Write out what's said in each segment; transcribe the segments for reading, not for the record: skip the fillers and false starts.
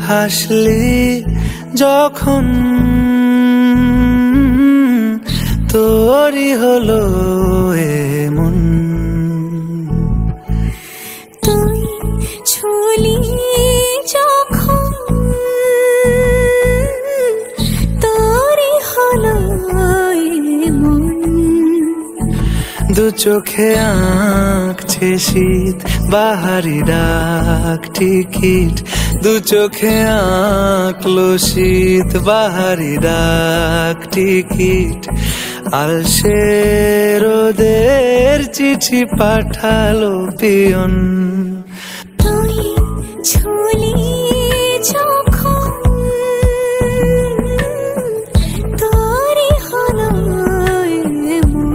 হাসলি যখন তোরই হলো এমন, তুই ছুলি যখন তোরই হলো এমন। দু চোখে আঁকছে শীত বাহারি ডাক টিকিট, দু চোখে আঁকলো শীত বাহারি ডাক টিকিট। আলসে রোদের চিঠি পাঠালো পিয়ন, তুই ছুলি যখন তোরই হলো এমন।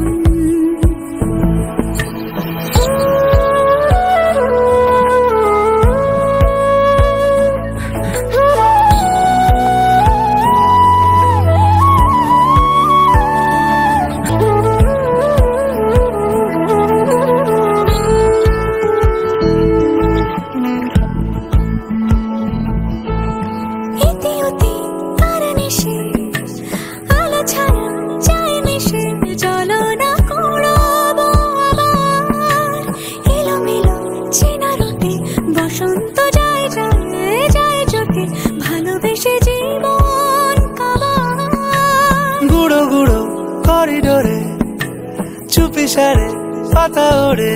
চুপিসারে পাতা ওড়ে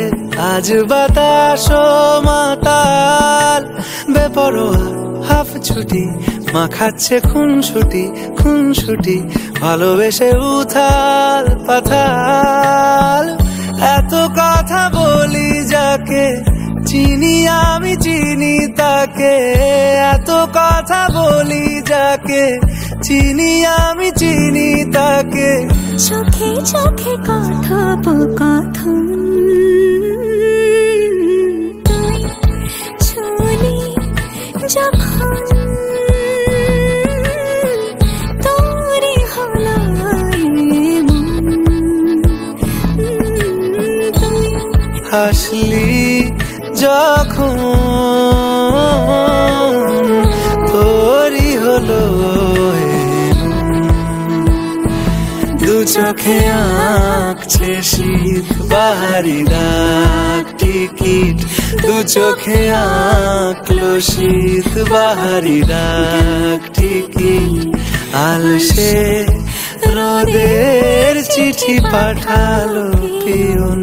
আজ বাতাস মাতাল, বেপরোয়া হাফ ছুটি মাখাচ্ছে খুনসুটি ভালোবেসে উথাল পাথাল। এত কথা বলি যাকে চিনি আমি চিনি তাকে, এত কথা বলি যাকে চিনি আমি চিনি তাকে। চোখে চোখে কথোপকথন, তুই ছুলি যখন তোরই হলো এমন। তুই হাসলি যখন তোরই হলো দু চোখে আঁকছে শীত বাহারি ডাক টিকিট, দু চোখে আঁকলো শীত বাহারি ডাক টিকিট। আলসে রোদের চিঠি পাঠালো পিয়ন।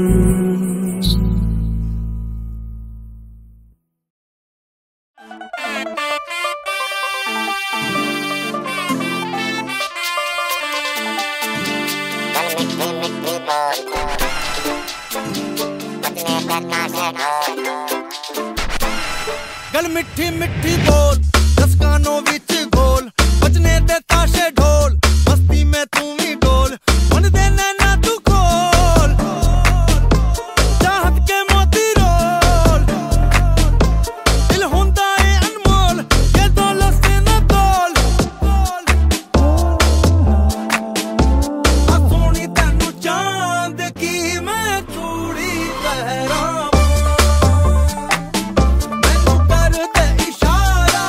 गल मिठी मिठी बोल दस कानों विच गोल, बजने दे ताशे ढोल, मस्ती में तू भी डोल, मन दे नैना तू खोल, चाहत के मोती रोल, दिल हुंदा है अनमोल, ये दौलत से न तोल। आ सोनी तैनू चांद की मैं चूड़ी पहरा, मैनू कर दे इशारा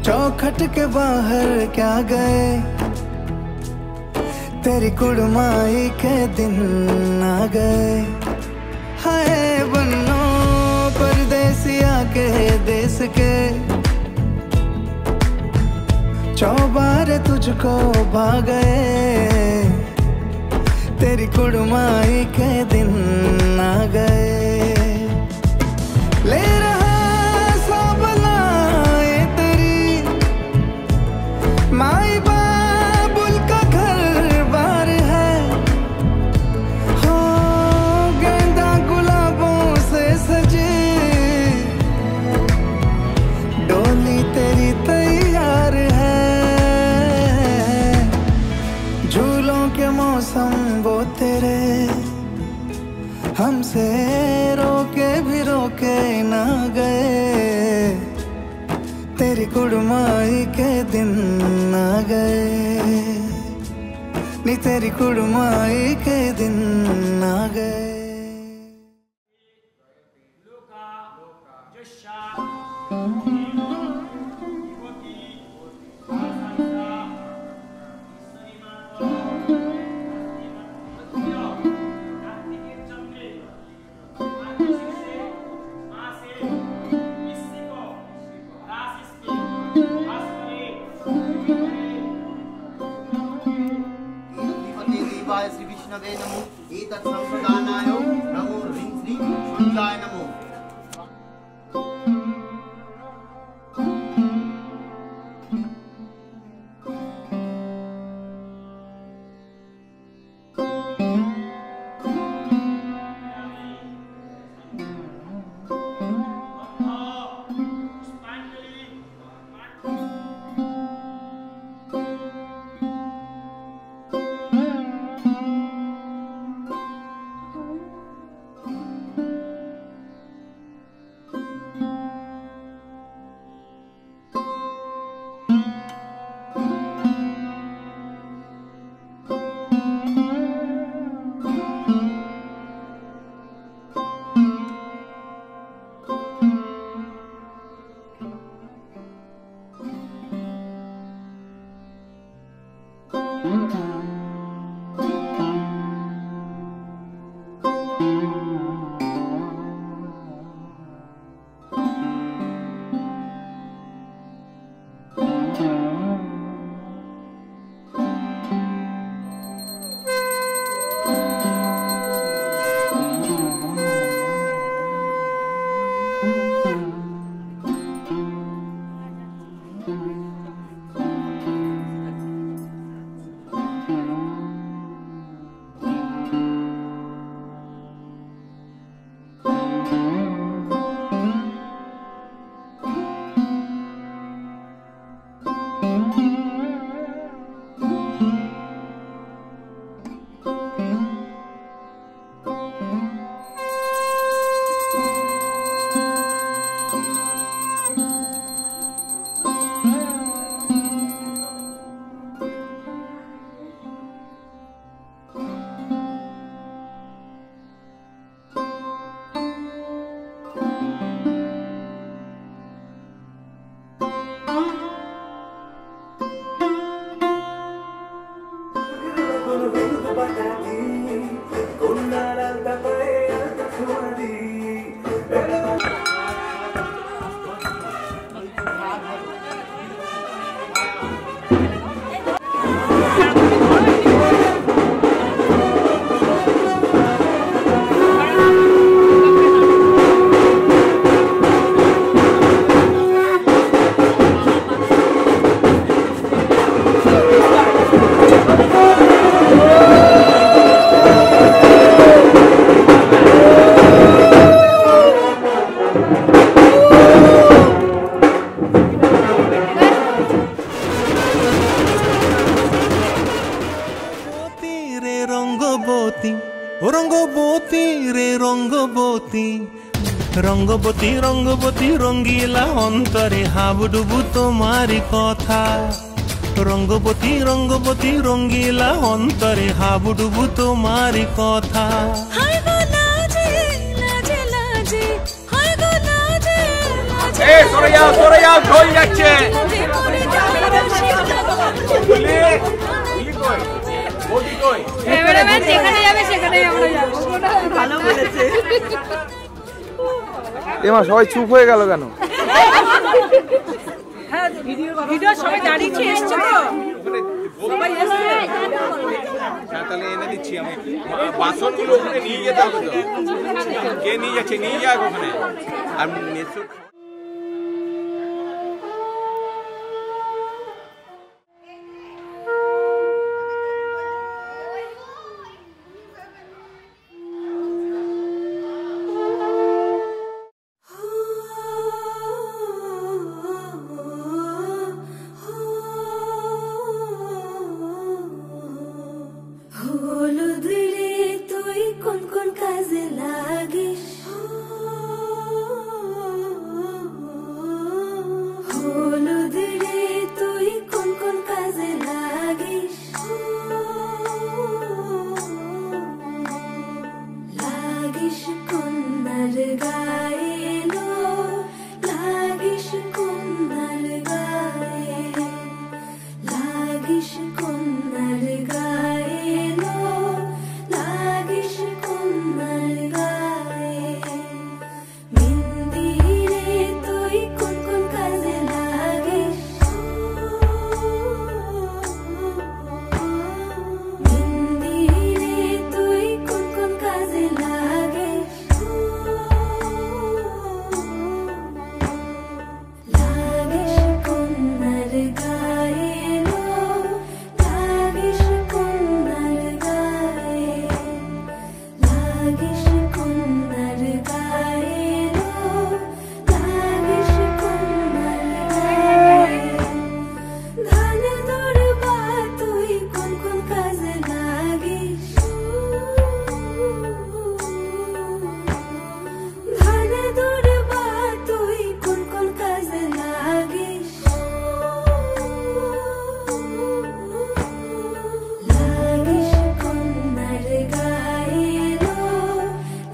चौखट के बाहर क्या गए, तेरी कुड़माई के दिन आ गए। हाय बन्नो परदेसिया के देश के, चौबारे तुझको भा गए, तेरी कुड़माई के दिन आ गए। ले रहा सब लाए तेरी माई बाबुल का घर बार है, हो गेंदा गुलाबों से सजे, डोली तेरी तैयार है। झूलों के मौसम वो तेरे, हमसे रोके भी रोके ना गए, तेरी कुड़माई के दिन आ गए, नी तेरी कुड़माई के दिन आ गए। श्री विष्णवे नमो, एतत् संप्रदानाय नमो, ह्रीं श्री शुद्धाय नमो। रंगबती रंगबती रंगीला अंतरे हाबुडुबु तुम्हारी कथा, रंगबती रंगबती रंगीला अंतरे हाबुडुबु तुम्हारी कथा। हाय गो लाजे लाजे लाजे, हाय गो लाजे लाजे, সরে যাও ঢোল যাচ্ছে। ক্যামেরাম্যান যেখানে যাবে সেখানেই আমরা যাবো। ভালো বলেছে। এমা সবাই চুপ হয়ে গেল কেন? হ্যাঁ ভিডিও সবাই দাঁড়িয়ে এসছে তো সবাই এসছে। তাহলে এনে দিচ্ছি আমি বাসনগুলো ওখানে নিয়ে যেতে হবে তো। কে নিয়ে যাচ্ছে? নিয়ে যাক ওখানে। আর মেসো হলুদ রে তুই কোন কোন কাজে লাগিস, হলুদ রে তুই কোন কোন কাজে লাগিস, লাগিস কন্যার গায়ে লো, লাগিস কন্যার গায়ে, লাগিস কন্যার গায়ে লো, লাগিস কন্যার গায়ে। মেহেন্দি রে তুই কোন কোন কাজে লাগিস, মেহেন্দি রে তুই কোন কোন কাজে লাগিস, লাগিস কন্যার গায়ে লো, লাগিস কন্যার গায়ে, লাগিস কন্যার গায়ে লো, লাগিস কন্যার গায়ে। ধান দৌড়বা তুই কোন কোন কাজে লাগিস, ধান দৌড়বা তুই কোন কোন কাজে লাগিস, লাগিস কন্যার গায়ে লো,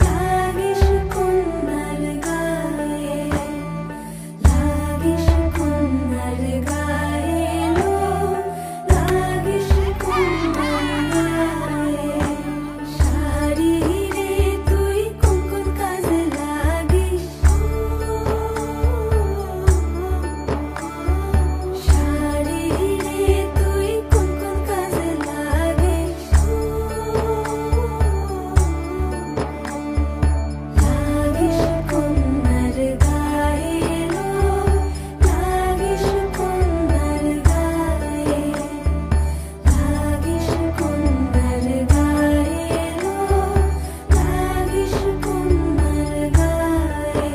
লাগিস কন্যার গায়ে, লাগিস কন্যার গায়ে লো, লাগিস কন্যার গায়ে। শাড়ি রে তুই কোন কোন কাজে লাগিস, শাড়ি রে তুই কোন কোন কাজে লাগিস, লাগিস কন্যার গায়ে লো, লাগিস কন্যার গায়ে, লাগিস কন্যার গায়ে লো, লাগিস কন্যার গায়ে।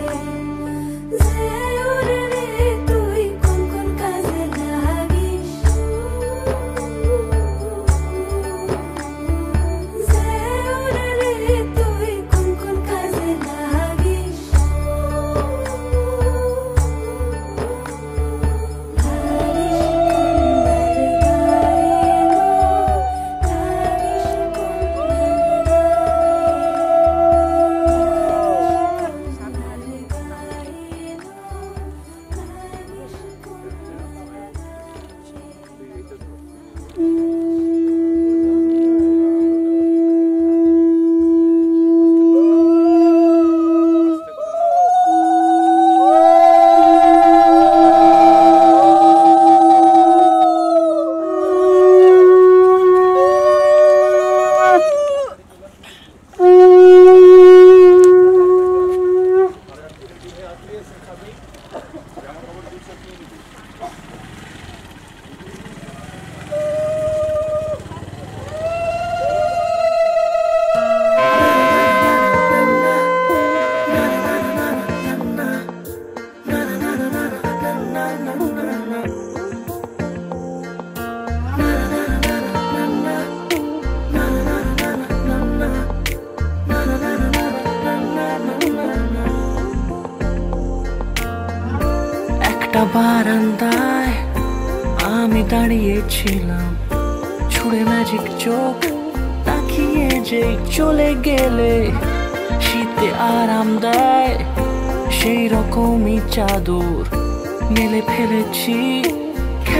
জেউর রে তুই কোন কোন কাজে লাগিস, জেউর রে তুই কোন কোন কাজে লাগিস, একটা বারান্দায় আমি দাঁড়িয়েছিলাম, ছুঁড়ে ম্যাজিক চোখ তাকিয়ে যে চলে গেলে শীতে আরাম দেয় সেই রকমই চাদর মেলে ফেলেছি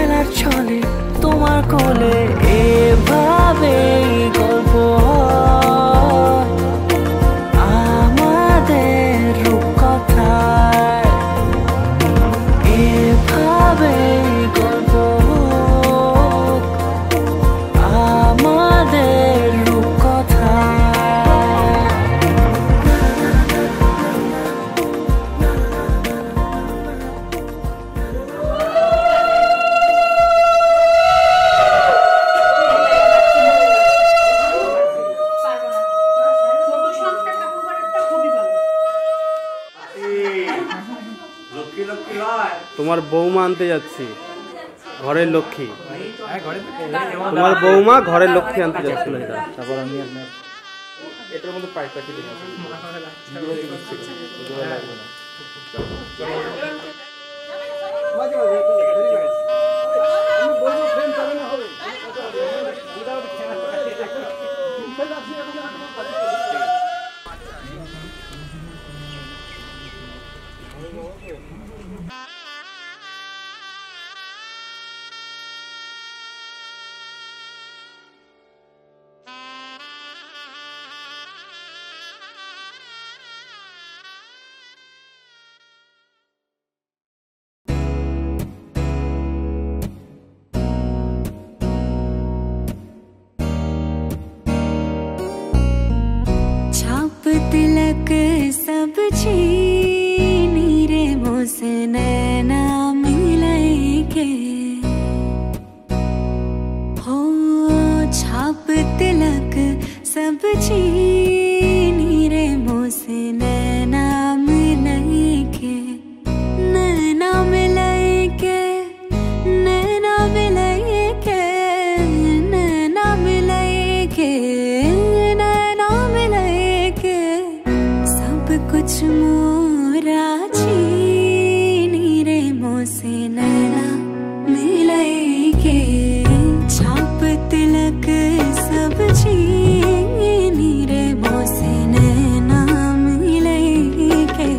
খেলার ছলে তোমার কোলে এভাবেই গল্প আমাদের রূপকথায় এভাবেই গল্প আমাদের রূপকথায়। তোমার বৌমা আনতে যাচ্ছি, ঘরের লক্ষ্মী। তোমার বৌমা ঘরের লক্ষ্মী আনতে যাচ্ছিল। তারপর আমি এটার মধ্যে পাইপটা কেটে तिलक सब छीनी रे मोसे नैना मिलके हो छाप तिलक सब छीनी रे मोसे नैना मिलके नैना मिलके नैना मिलके नैना मिलके कुछ मोरा छीनी रे मोसे नैना मिलके छाप तिलक सब छीनी रे मोसे नैना मिलके।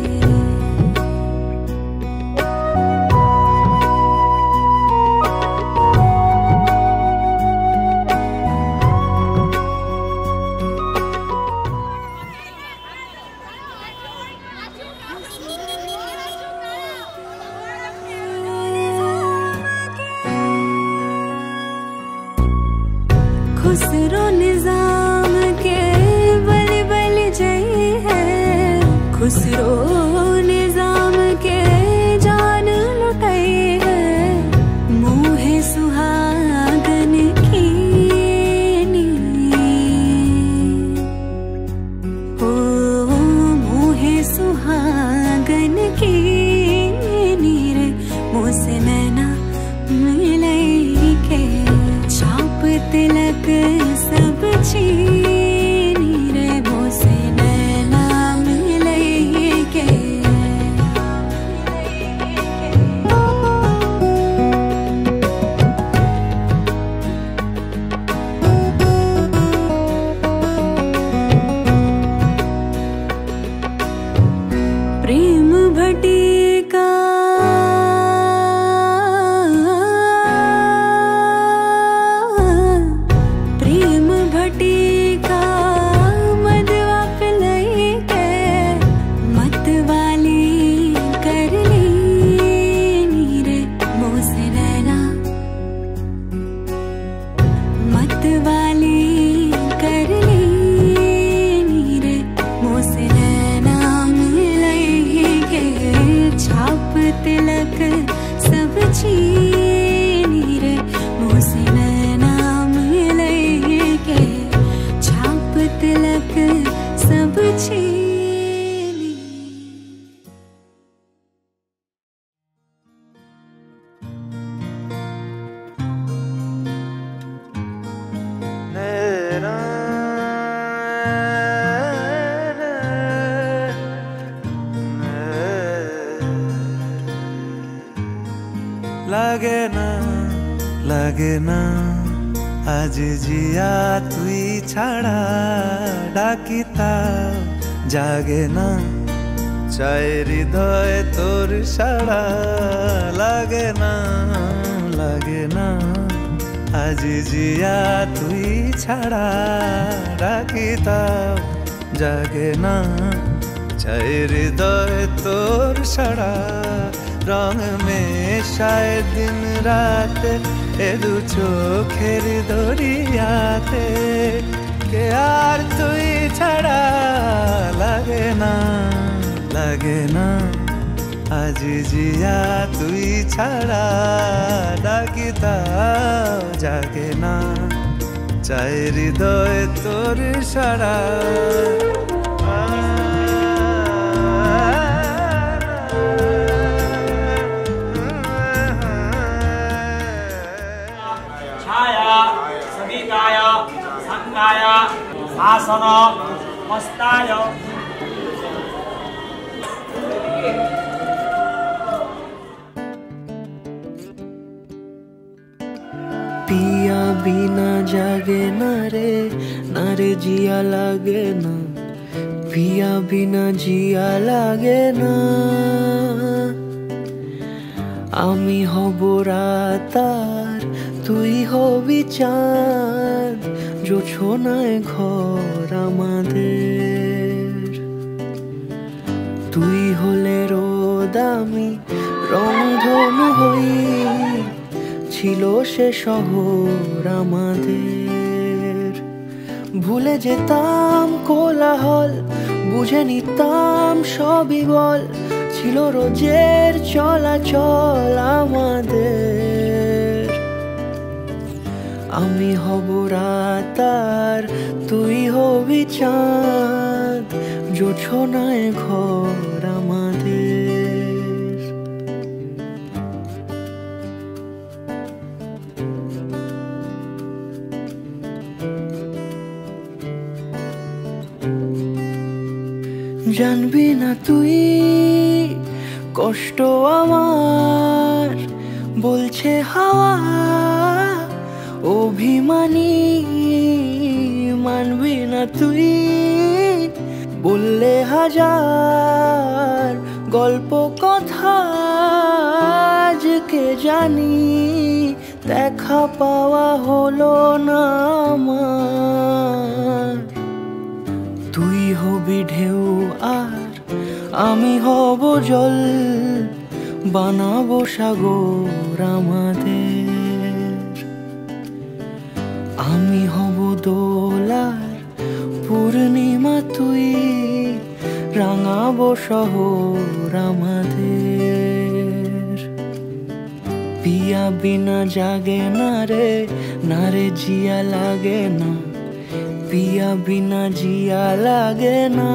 खुसरो निजाम के बलि बलि जय है, खुसरो निजाम के जान लुटाई है, मुँहे सुहागन की हो मुँहे सुहागन की रे मोसे नैना मिलके छाप तिलक सब छीनी रे मोसे नैना मिलके। प्रेम भटिका तिलक सब छीनी रे मोसे नैना मिलके छाप तिलक सब छीनी। লাগে না আজ জিয়া তুই ছাড়া ডাকিতা জাগে না চাই হৃদয় তোর সাড়া লাগে না লাগে না আজ জিয়া তুই ছাড়া ডাকি তাও জাগে না চাই হৃদয় তোর সারা রং মেশায় দিন রাত এ দু চোখের দরিয়াতে কে আর তুই ছাড়া লাগে না আজ জিয়া তুই ছাড়া ডাকি তাও জাগে না চাই হৃদয় তোর সারা छाया सविताय संगाय आसन मस्ताय पिया बिना जागे ना रे जिया लागे ना पिया बिना जिया लागे ना आमी हब रातार তুই হবি চাঁদ জোছনায় ঘর আমাদের তুই হলে রোদ আমি রংধনু হই ছিল সে শহর আমাদের ভুলে যেতাম কোলাহল বুঝে নিতাম সবই বল ছিল রোজের চলাচল আমাদের আমি হব রাতার তুই হবি চাঁদ জোছনায় ঘর আমাদের জানবি না তুই কষ্ট আমার বলছে হাওয়া অভিমানী মানবি না তুই বললে হাজার গল্প কথা আজকে জানি দেখা পাওয়া হলো না আমার তুই হবি ঢেউ আর আমি হব জল বানাবো সাগর আমাদের আমি হব দোলার পূর্ণিমা তুই রাঙাবো শহর আমাদের পিয়া বিনা জাগে না রে জিয়া লাগে না পিয়া বিনা জিয়া লাগে না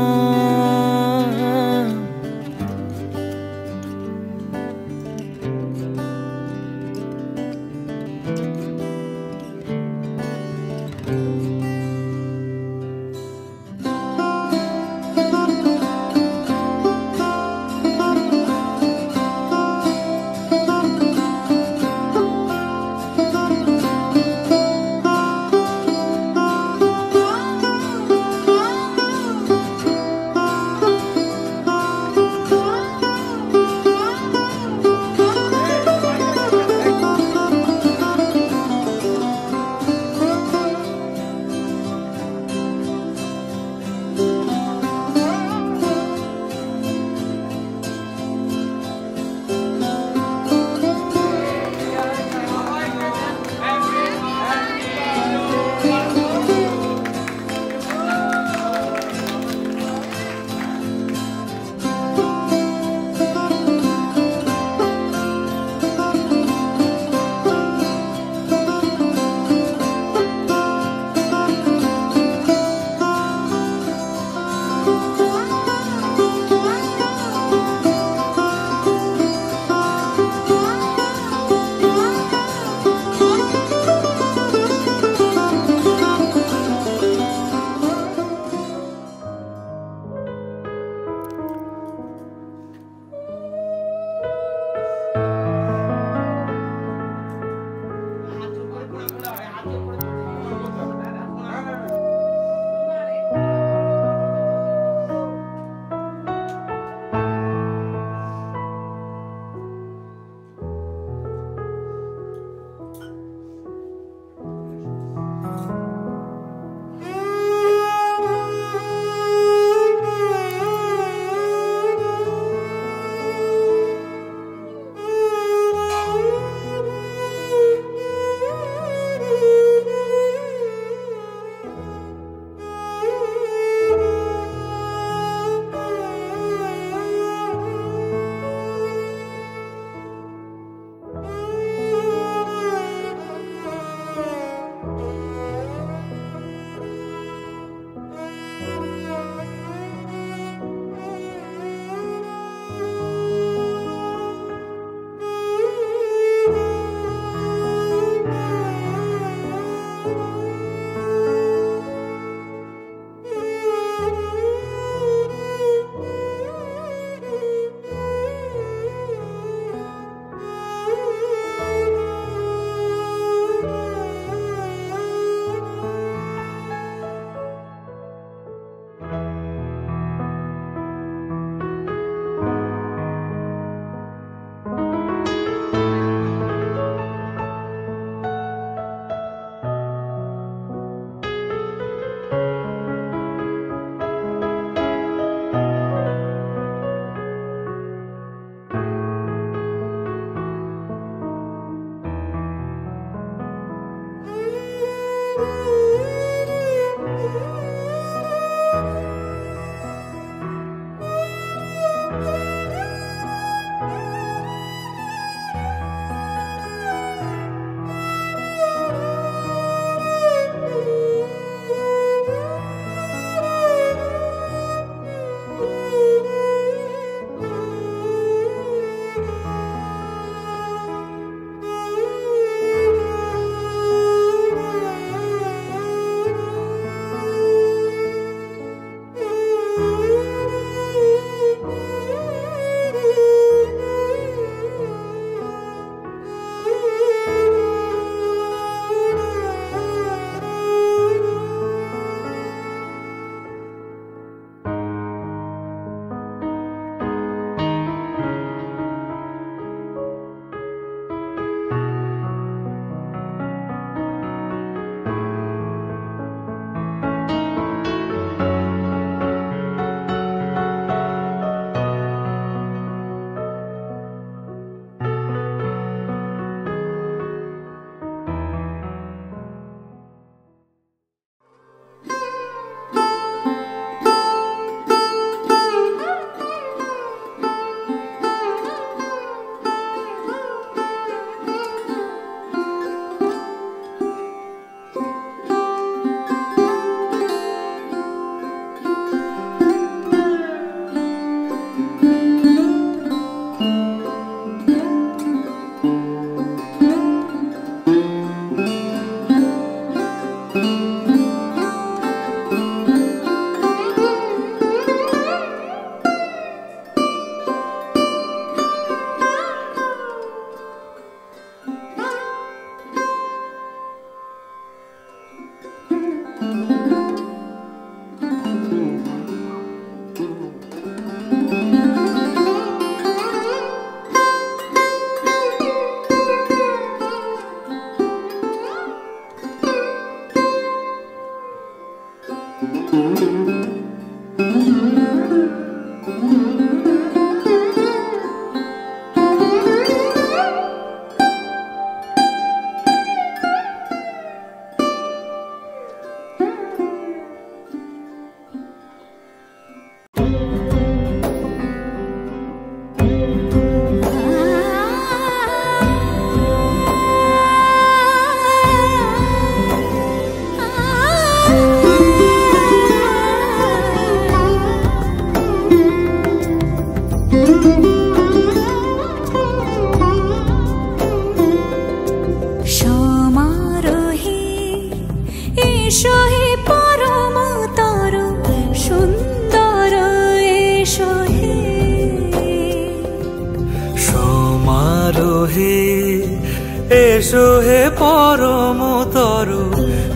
এসো হে পরমতর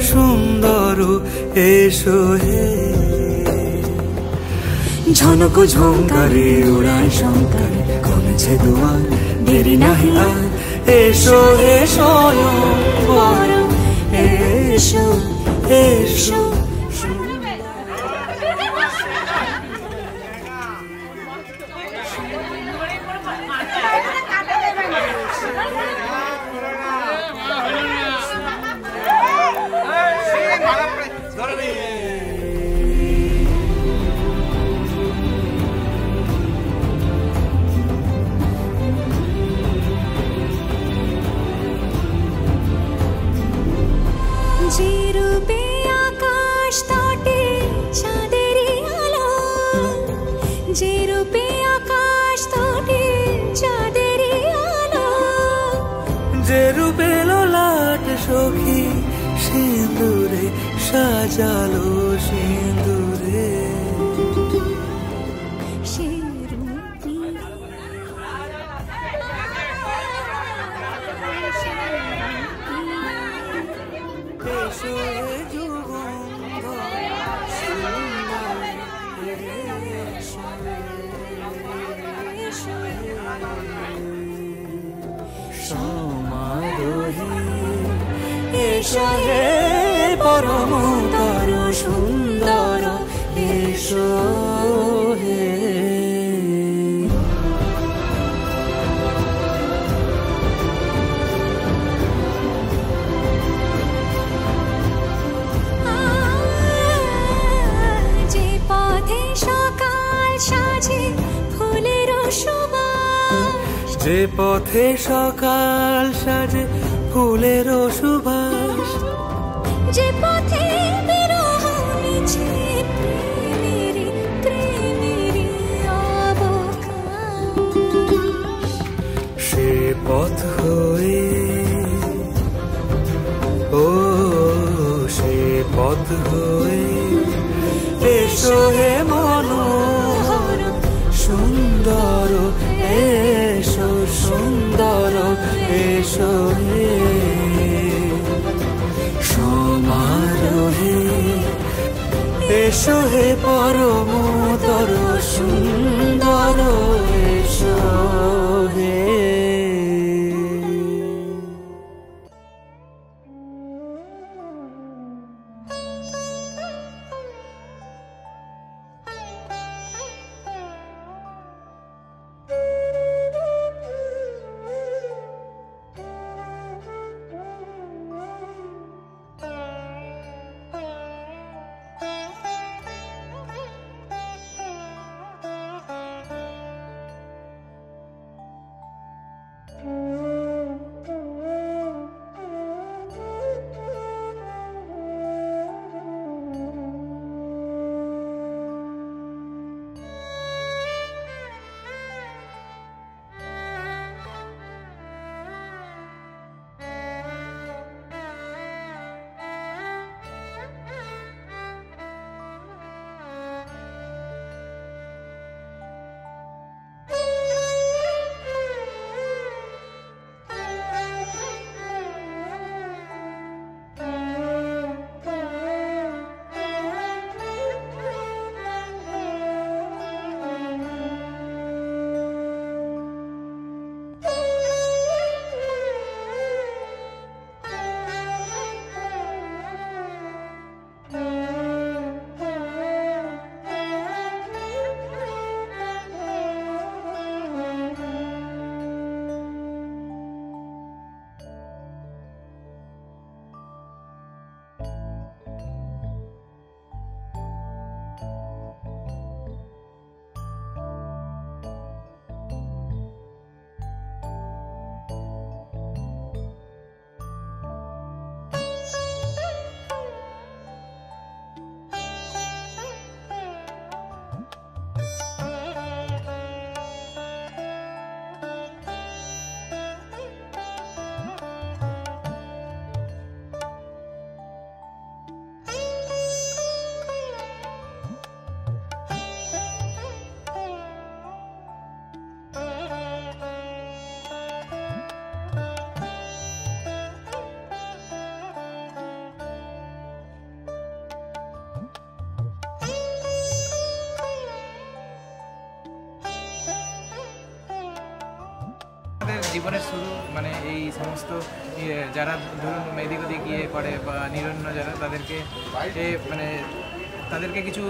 সুন্দর এসো হে ঝনক ঝঙ্কারে উড়ায় শঙ্কারে কমেছে দুয়ার দেরি নাহি আর এসো হে স্বয়ং পরম এসো এসো সখী সিঁদুরে সাজালো সিঁদুরে এসো হে পরমতর সুন্দর এসো হে যে পথে সকাল সাজে ফুলের সুবাস যে পথে সকাল সাজে ফুলের সুবাস যে পথে বিরহ মিছে প্রেমেরি অবকাশ সে পথ হয়ে ও সে পথ হয়ে এসো হে মনোহর সুন্দর এসো সুন্দর এসো হে সমারোহে এসো হে পরমতর সুন্দর এসো হে জীবনের শুরু মানে এই সমস্ত যারা ধরুন এদিক ওদিক গিয়ে করে বা নিরন্ন যারা তাদেরকে মানে তাদেরকে কিছু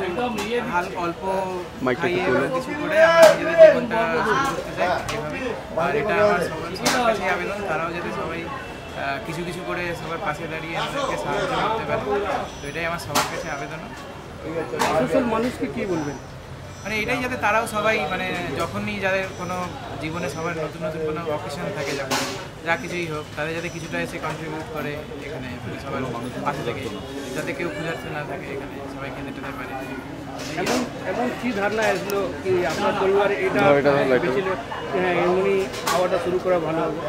অল্প খাইয়ে বা কিছু করে আমরা নিজেদের জীবনটা শুরু করতে চাই এভাবে। আর এটা আমার সবার কাছে আবেদন, তারাও যাতে সবাই কিছু কিছু করে সবার পাশে দাঁড়িয়ে আমাদেরকে সাহায্য করতে পারে। তো এটাই আমার সবার কাছে আবেদন। মানুষকে কি বলবেন? মানে এটাই যাতে তারাও সবাই মানে যখনই যাদের কোনো জীবনে সবার নতুন নতুন কোনো অকেশন থাকে, যখন যা কিছুই হোক, তাদের যাতে কিছুটা এসে কন্ট্রিবিউট করে এখানে সবার পাশে থেকে, যাতে কেউ ক্ষুধার্ত না থাকে, এখানে সবাই খেতে টেতে পারে। এবং কি ধারণা আসলো কি আপনার পরিবারে এটা এমনি খাওয়াটা শুরু করা ভালো হবে?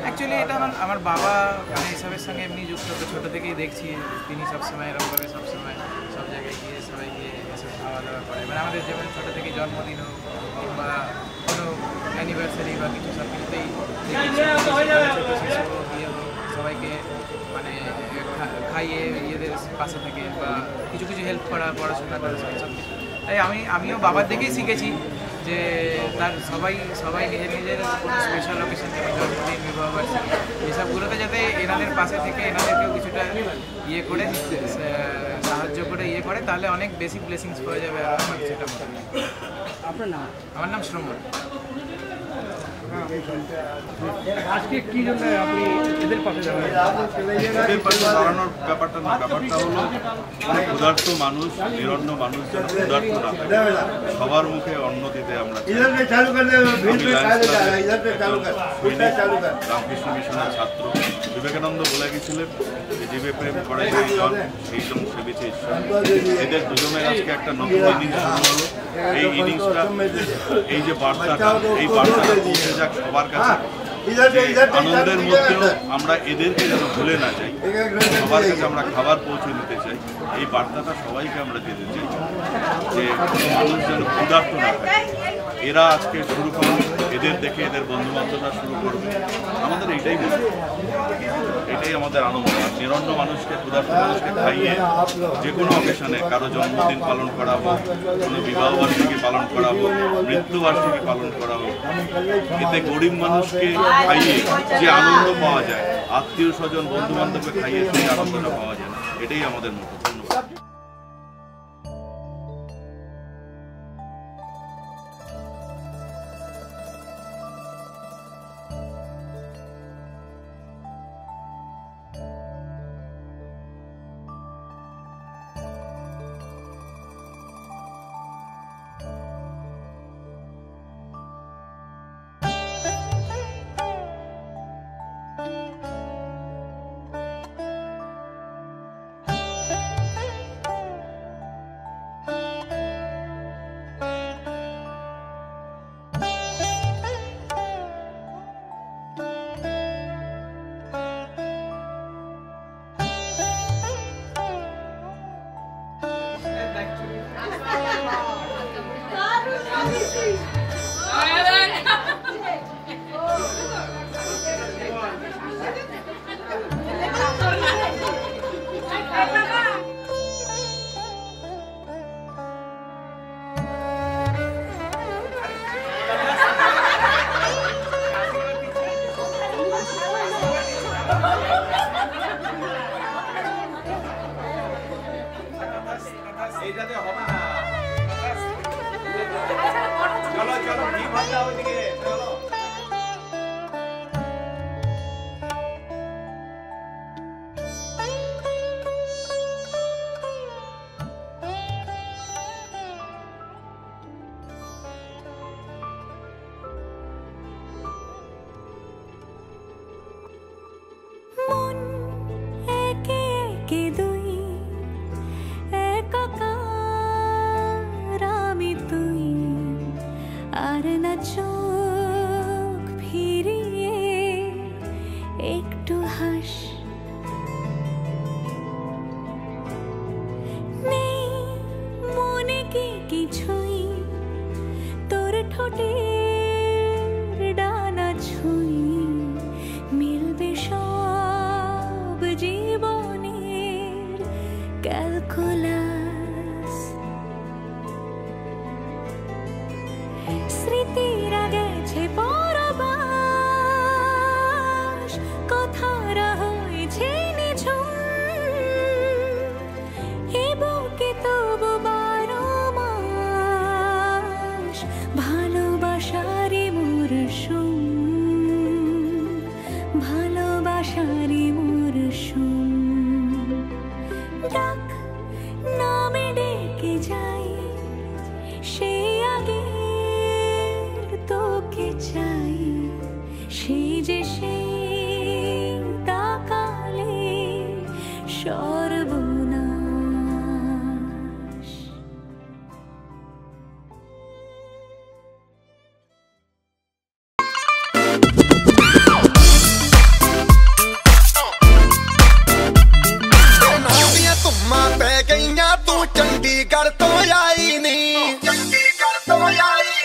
অ্যাকচুয়ালি এটা আমার বাবা মানে এসবের সঙ্গে এমনি যুক্ত, তো ছোটো থেকেই দেখছি তিনি সবসময় এরকমভাবে সবসময় সব জায়গায় গিয়ে সবাইকে এসব খাওয়া দাওয়া করে। মানে আমাদের যেমন ছোটো থেকে জন্মদিন হোক কিংবা কোনো অ্যানিভার্সারি বা কিছু সব কিছুতেই ছোটো শিশু হোক ইয়ে হোক সবাইকে মানে খাইয়ে ইয়েদের পাশে থেকে বা কিছু কিছু হেল্প করা, পড়াশোনা করা, সব কিছু। তাই আমিও বাবার দেখেই শিখেছি যে তার সবাই নিজের কোনো স্পেশাল অকেশন যেমন জন্মদিন, বিবাহবার্ষিকী এসবগুলোতে যাতে এনাদের পাশে থেকে এনাদেরকেও কিছুটা ইয়ে করে সাহায্য করে ইয়ে করে, তাহলে অনেক বেশি ব্লেসিংস পাওয়া যাবে। আর আমার সেটা মনে হয়। আপনার নাম? আমার নাম শ্রমণ। আজকে কি জন্য আপনি এদের পাশে যাবেন? এদের পাশে দাঁড়ানোর ব্যাপারটা না, ব্যাপারটা হলো ক্ষুধার্ত মানুষ, নিরন্ন মানুষ যেন ক্ষুধার্ত না থাকে, সবার মুখে অন্ন দিতে আমরা রামকৃষ্ণ মিশনের ছাত্র। বিবেকানন্দ বলে গেছিলেন যে জীবে প্রেম করে সেই জন, সেই জন সেবিছে ঈশ্বর। এদের দুজনের আজকে একটা নতুন ইনিংস শুরু হলো। এই ইনিংসটা, এই যে বার্তাটা, এই বার্তাটা পৌঁছে যাক সবার কাছে। আনন্দের মধ্যেও আমরা এদেরকে যেন ভুলে না যাই, সবার কাছে আমরা খাবার পৌঁছে দিতে চাই। এই বার্তাটা সবাইকে আমরা দিতে চাই যে কোনো মানুষ যেন ক্ষুধার্ত না থাকে। এরা আজকে শুরু করবে, এদের দেখে এদের বন্ধুবান্ধবরা শুরু করবে। আমাদের এইটাই মনে হয়, এটাই আমাদের আনন্দ। নিরন্ন মানুষকে, ক্ষুধার্ত মানুষকে খাইয়ে যে কোনো অকেশনে, কারো জন্মদিন পালন করা হোক, কোনো বিবাহবার্ষিকী পালন করা হোক, মৃত্যুবার্ষিকী পালন করা হোক, এতে গরিব মানুষকে খাইয়ে যে আনন্দ পাওয়া যায়, আত্মীয় স্বজন বন্ধু বান্ধবকে খাইয়ে সেই আনন্দটা পাওয়া যায় না। এটাই আমাদের মতো। ধন্যবাদ। এইটাতে হবে না। চলো চলো কি ভাবনা ওইদিকে চলো। মন একে একে দুই একাকার আমি তুই আর না চোখ ফিরিয়ে একটু হাস নেই মনে কি কিছুই তোর ঠোঁটের ডানা ছুঁই মিলবে সব জীবন ভালোবাসারি মরশুম ডাক নামে ডেকে যাই সেই আগের তোকে চাই সেই যে সেই তাকালে সর্বনাশ। चंडीगढ़ तो आई नहीं,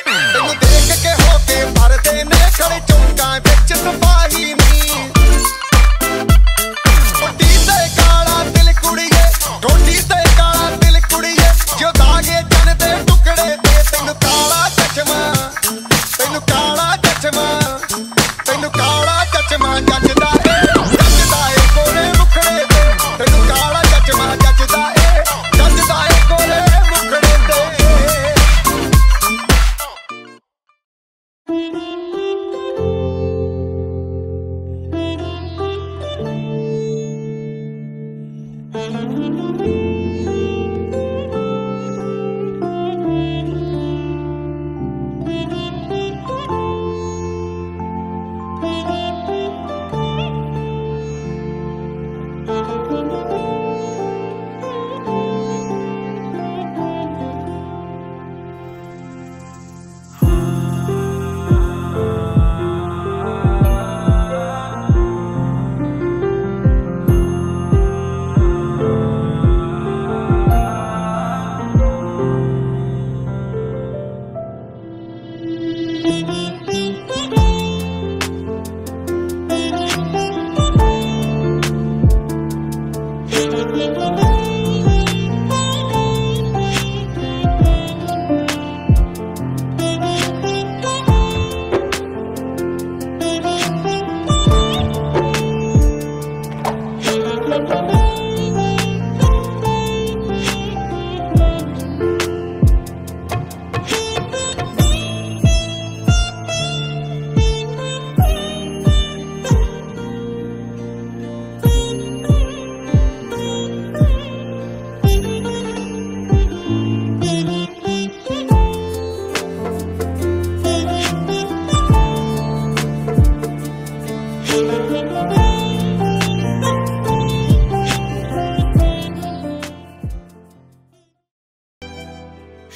तेनू देख के होके भरदे ने खड़े चौंका बिच सिपाही नहीं। ठोडी ते काला दिल कुड़िए, ठोडी ते काला दिल कुड़िए, जो दागे जन दे टुकड़े दे। तेनू काला चश्मा, तेनू काला चश्मा, तेनू काला चश्मा जचदा ए, जचदा ए कोरे मुखड़े दे। तेनू काला चश्मा जचदा ए, जचदा ए कोरे मुखड़े दे।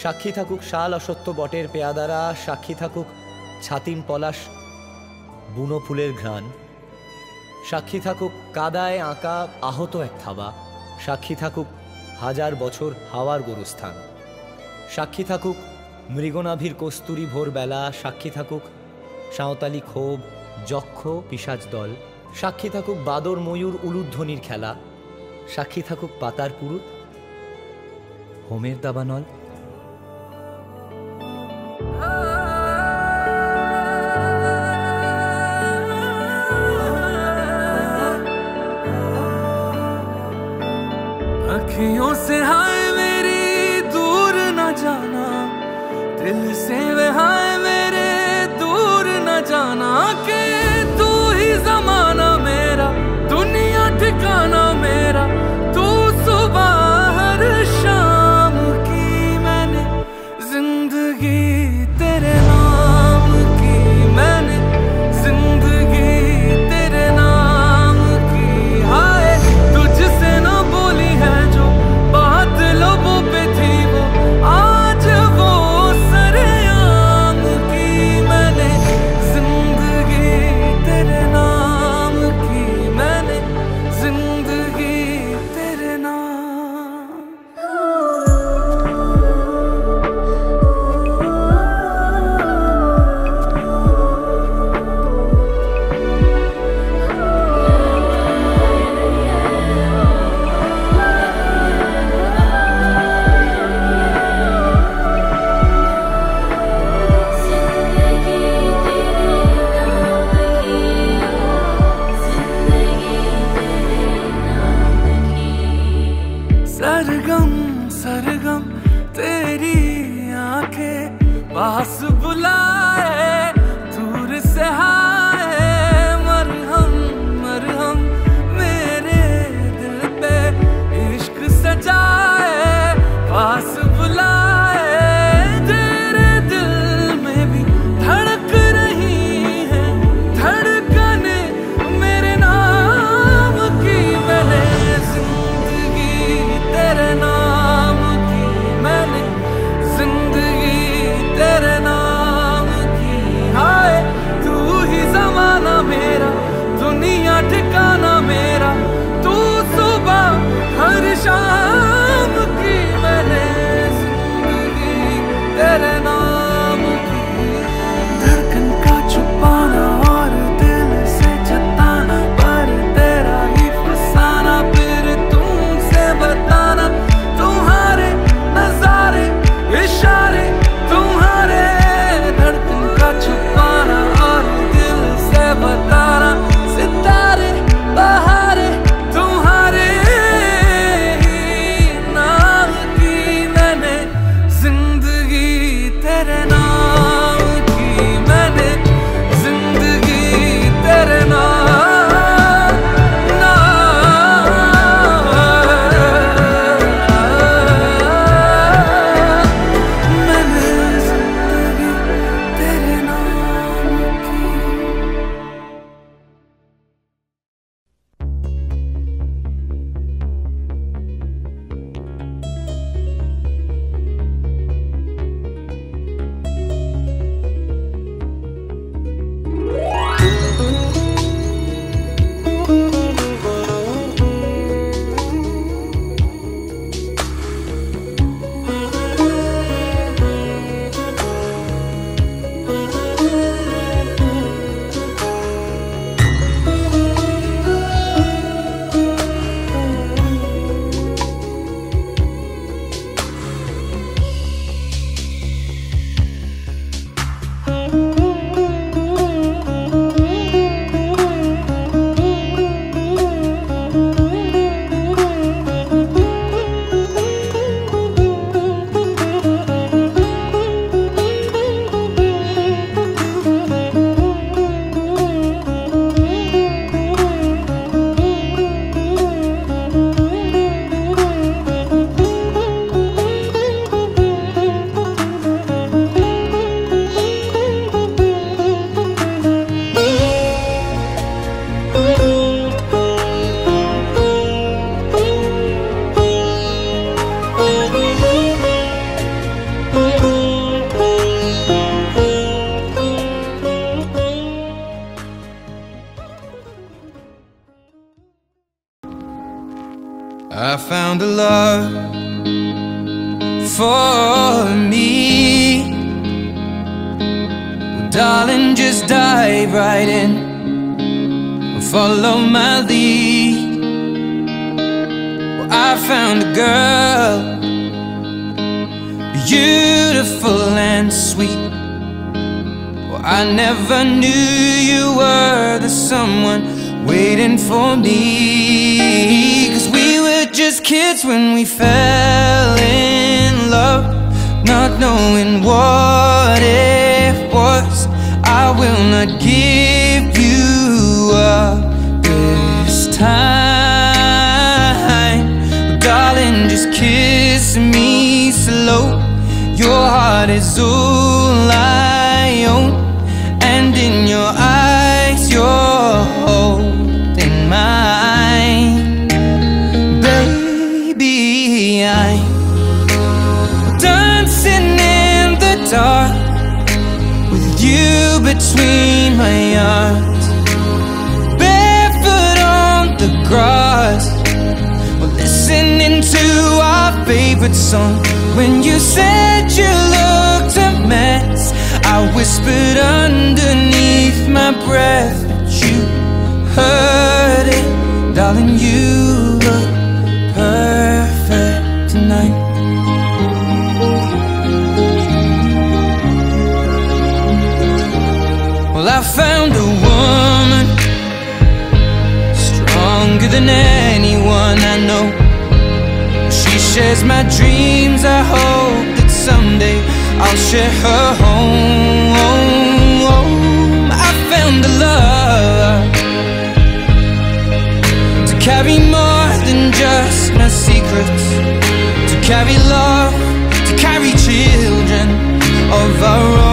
সাক্ষী থাকুক শাল অসত্য বটের পেয়াদারা, সাক্ষী থাকুক ছাতিম পলাশ বুনো ফুলের ঘ্রাণ, সাক্ষী থাকুক কাদায় আঁকা আহত এক থাবা, সাক্ষী থাকুক হাজার বছর হাওয়ার গোরস্থান, সাক্ষী থাকুক মৃগনাভির কস্তুরী ভোরবেলা, সাক্ষী থাকুক সাঁওতালি ক্ষোভ যক্ষ পিশাচ দল, সাক্ষী থাকুক বাদর ময়ূর উলুধ্বনির খেলা, সাক্ষী থাকুক পাতার পুরুত হোমের দাবানল। अखियों से हाय मेरी दूर न जाना, दिल से वे हाय मेरे दूर न जाना, कि तू ही जमाना मेरा दुनिया ठिकाना मेरा, तू सुबह हर शाम की मैंने जिंदगी तेरे नाम की, मैंने जिंदगी तेरे नाम की। हाय तुझसे ना बोली है जो बात लबों पे थी, वो आज वो सरेआम I found a love for me. Well, darling, just dive right in, follow my lead. Well, I found a girl, beautiful and sweet. Well, I never knew you were the someone waiting for me. 'Cause we were just kids when we fell in love, not knowing what it was. I will not give you up this time. But darling, just kiss me slow. Your heart is all I own, and in your eyes you're holding mine. Baby, I'm dancing in the dark with you between my arms, barefoot on the grass, we're listening to our favorite song. When you said you looked a mess, I whispered underneath my breath, but you heard it. Darling, you look perfect tonight. Well, I found a woman stronger than anyone I know. She shares my dreams. I hope that someday I'll share her home. I found a love to carry more than just my secrets, to carry love, to carry children of our own.